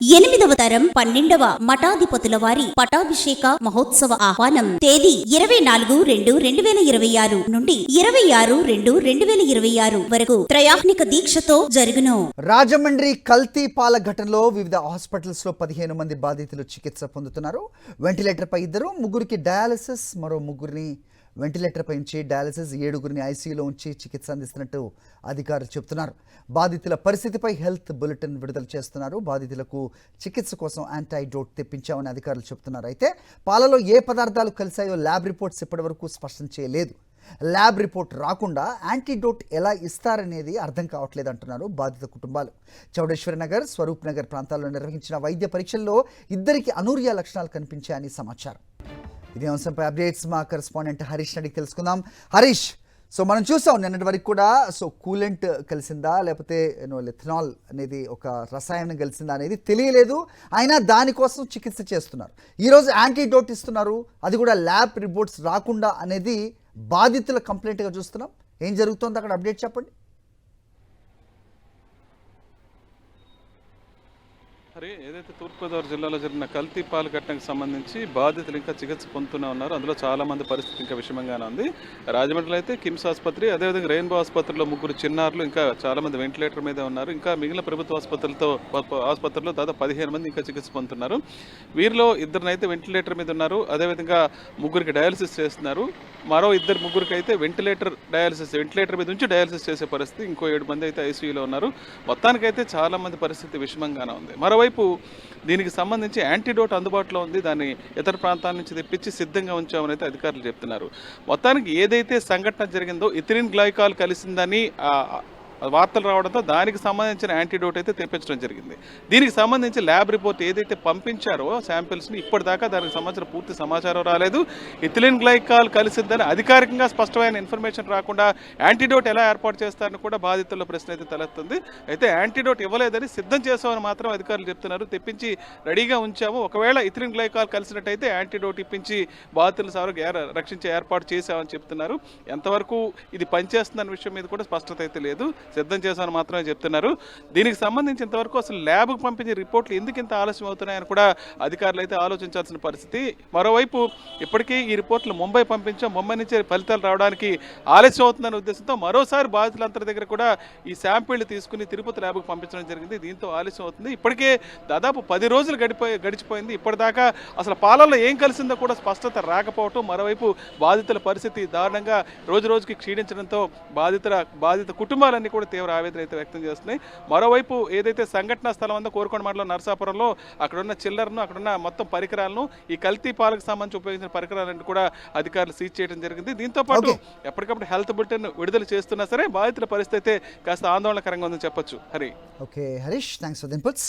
8వ తరం 12వ మఠాధిపతుల వారి పటాభిషేక మహోత్సవ ఆహ్వానం. తేదీ 24/2/2026 నుండి 26/2/2026 వరకు త్రయాహ్నిక దీక్షతో జరుగును. రాజమండ్రి కల్తీ పాల ఘటనలో వివిధ హాస్పిటల్స్ లో 15 మంది బాధితులు చికిత్స పొందుతున్నారు. వెంటిలేటర్ పై 2, ముగ్గురికి డయాలసిస్, మరో ముగ్గురిని వెంటిలేటర్ పై ఉంచి డయాలసిస్, 7గురిని ఐసీయూలో ఉంచి చికిత్స అందిస్తున్నట్టు అధికారులు చెబుతున్నారు. బాధితుల పరిస్థితిపై హెల్త్ బులెటిన్ విడుదల చేస్తున్నారు. బాధితులకు చికిత్స కోసం యాంటీడోట్ తెప్పించామని అధికారులు చెబుతున్నారు. అయితే పాలలో ఏ పదార్థాలు కలిశాయో ల్యాబ్ రిపోర్ట్స్ ఇప్పటివరకు స్పష్టం చేయలేదు. ల్యాబ్ రిపోర్ట్ రాకుండా యాంటీడోట్ ఎలా ఇస్తారనేది అర్థం కావట్లేదు అంటున్నారు బాధిత కుటుంబాలు. చౌడేశ్వరి నగర్, స్వరూప్ నగర్ ప్రాంతాల్లో నిర్వహించిన వైద్య పరీక్షల్లో 2కి అనూరియా లక్షణాలు కనిపించాయని సమాచారం. ఇదే అంశంపై అప్డేట్స్ మా కరెస్పాండెంట్ హరీష్ అడిగి తెలుసుకుందాం. హరీష్, సో మనం చూసాం నిన్నటి వరకు కూడా కూలెంట్ కలిసిందా లేకపోతే లిథనాల్ అనేది ఒక రసాయనం కలిసిందా అనేది తెలియలేదు. అయినా దానికోసం చికిత్స చేస్తున్నారు. ఈరోజు యాంటీడోట్ ఇస్తున్నారు, అది కూడా ల్యాబ్ రిపోర్ట్స్ రాకుండా అనేది బాధితుల కంప్లైంట్గా చూస్తున్నాం. ఏం జరుగుతుందో అక్కడ అప్డేట్ చెప్పండి. మరి ఏదైతే తూర్పుగోదావరి జిల్లాలో జరిగిన కల్తీ పాల ఘటనకు సంబంధించి బాధితులు ఇంకా చికిత్స పొందుతూనే ఉన్నారు. అందులో చాలామంది పరిస్థితి ఇంకా విషమంగానే ఉంది. రాజమండ్రిలో అయితే కిమ్స్ ఆసుపత్రి, అదేవిధంగా రెయిన్బో ఆసుపత్రిలో 3 చిన్నారులు, ఇంకా చాలామంది వెంటిలేటర్ మీదే ఉన్నారు. ఇంకా మిగిలిన ప్రభుత్వ ఆసుపత్రిలో దాదాపు 15 మంది ఇంకా చికిత్స పొందుతున్నారు. వీరిలో 2 వెంటిలేటర్ మీద ఉన్నారు. అదేవిధంగా 3కి డయాలసిస్ చేస్తున్నారు. మరో 2-3కి అయితే వెంటిలేటర్ మీద నుంచి డయాలసిస్ చేసే పరిస్థితి. ఇంకో 7 మంది అయితే ఐసీయూలో ఉన్నారు. మొత్తానికైతే చాలామంది పరిస్థితి విషమంగానే ఉంది. మరోవైపు దీనికి సంబంధించి యాంటీడోట్ అందుబాటులో ఉంది. దాన్ని ఇతర ప్రాంతాల నుంచి తెప్పించి సిద్ధంగా ఉంచామని అయితే అధికారులు చెప్తున్నారు. మొత్తానికి ఏదైతే సంఘటన జరిగిందో ఇథిలిన్ గ్లైకాల్ కలిసిందని వార్తలు రావడంతో దానికి సంబంధించిన యాంటీడోట్ అయితే తెప్పించడం జరిగింది. దీనికి సంబంధించి ల్యాబ్ రిపోర్ట్ ఏదైతే పంపించారో శాంపిల్స్ని, ఇప్పటిదాకా దానికి సంబంధించిన పూర్తి సమాచారం రాలేదు. ఇథిలిన్ గ్లైకాల్ కలిసిద్దని అధికారికంగా స్పష్టమైన ఇన్ఫర్మేషన్ రాకుండా యాంటీడోట్ ఎలా ఏర్పాటు చేస్తారని కూడా బాధితుల ప్రశ్న అయితే తలెత్తుంది. అయితే యాంటీడోట్ ఇవ్వలేదని సిద్ధం చేసామని మాత్రం అధికారులు చెప్తున్నారు. తెప్పించి రెడీగా ఉంచాము. ఒకవేళ ఇథిలిన్ గ్లైకాల్ కలిసినట్టయితే యాంటీడోట్ ఇప్పించి బాధితులను రక్షించే ఏర్పాటు చేశామని చెప్తున్నారు. ఎంతవరకు ఇది పనిచేస్తుందన్న విషయం మీద కూడా స్పష్టత అయితే లేదు. సిద్ధం చేశామని మాత్రమే చెప్తున్నారు. దీనికి సంబంధించి ఇంతవరకు అసలు ల్యాబ్కు పంపించే రిపోర్ట్లు ఎందుకు ఇంత ఆలస్యం అవుతున్నాయని కూడా అధికారులు అయితే ఆలోచించాల్సిన పరిస్థితి. మరోవైపు ఇప్పటికీ ఈ రిపోర్ట్లు ముంబై పంపించాం, ముంబై నుంచే ఫలితాలు రావడానికి ఆలస్యం అవుతుందనే ఉద్దేశంతో మరోసారి బాధితులందరి దగ్గర కూడా ఈ శాంపిళ్లు తీసుకుని తిరుపతి ల్యాబ్కు పంపించడం జరిగింది. దీంతో ఆలస్యం అవుతుంది. ఇప్పటికే దాదాపు 10 రోజులు గడిచిపోయింది. ఇప్పటిదాకా అసలు పాలల్లో ఏం కలిసిందో కూడా స్పష్టత రాకపోవటం, మరోవైపు బాధితుల పరిస్థితి దారుణంగా రోజుకి క్షీణించడంతో బాధిత కుటుంబాలన్నీ కూడా తీవ్ర ఆవేదన అయితే వ్యక్తం చేస్తున్నాయి. మరోవైపు ఏదైతే సంఘటనా స్థలం ఉందో కోరుకొండ మండలం నరసాపురంలో అక్కడున్న చిల్లర్ను, అక్కడున్న మొత్తం పరికరాలను, ఈ కల్తీ పాలకు సంబంధించి ఉపయోగించిన పరికరాలను కూడా అధికారులు సీజ్ చేయడం జరిగింది. దీంతో పాటు ఎప్పటికప్పుడు హెల్త్ బులెటిన్ విడుదల చేస్తున్నా సరే బాధితుల పరిస్థితి అయితే కాస్త ఆందోళనకరంగా ఉందని చెప్పొచ్చు. Hari. Okay Harish, thanks for the inputs.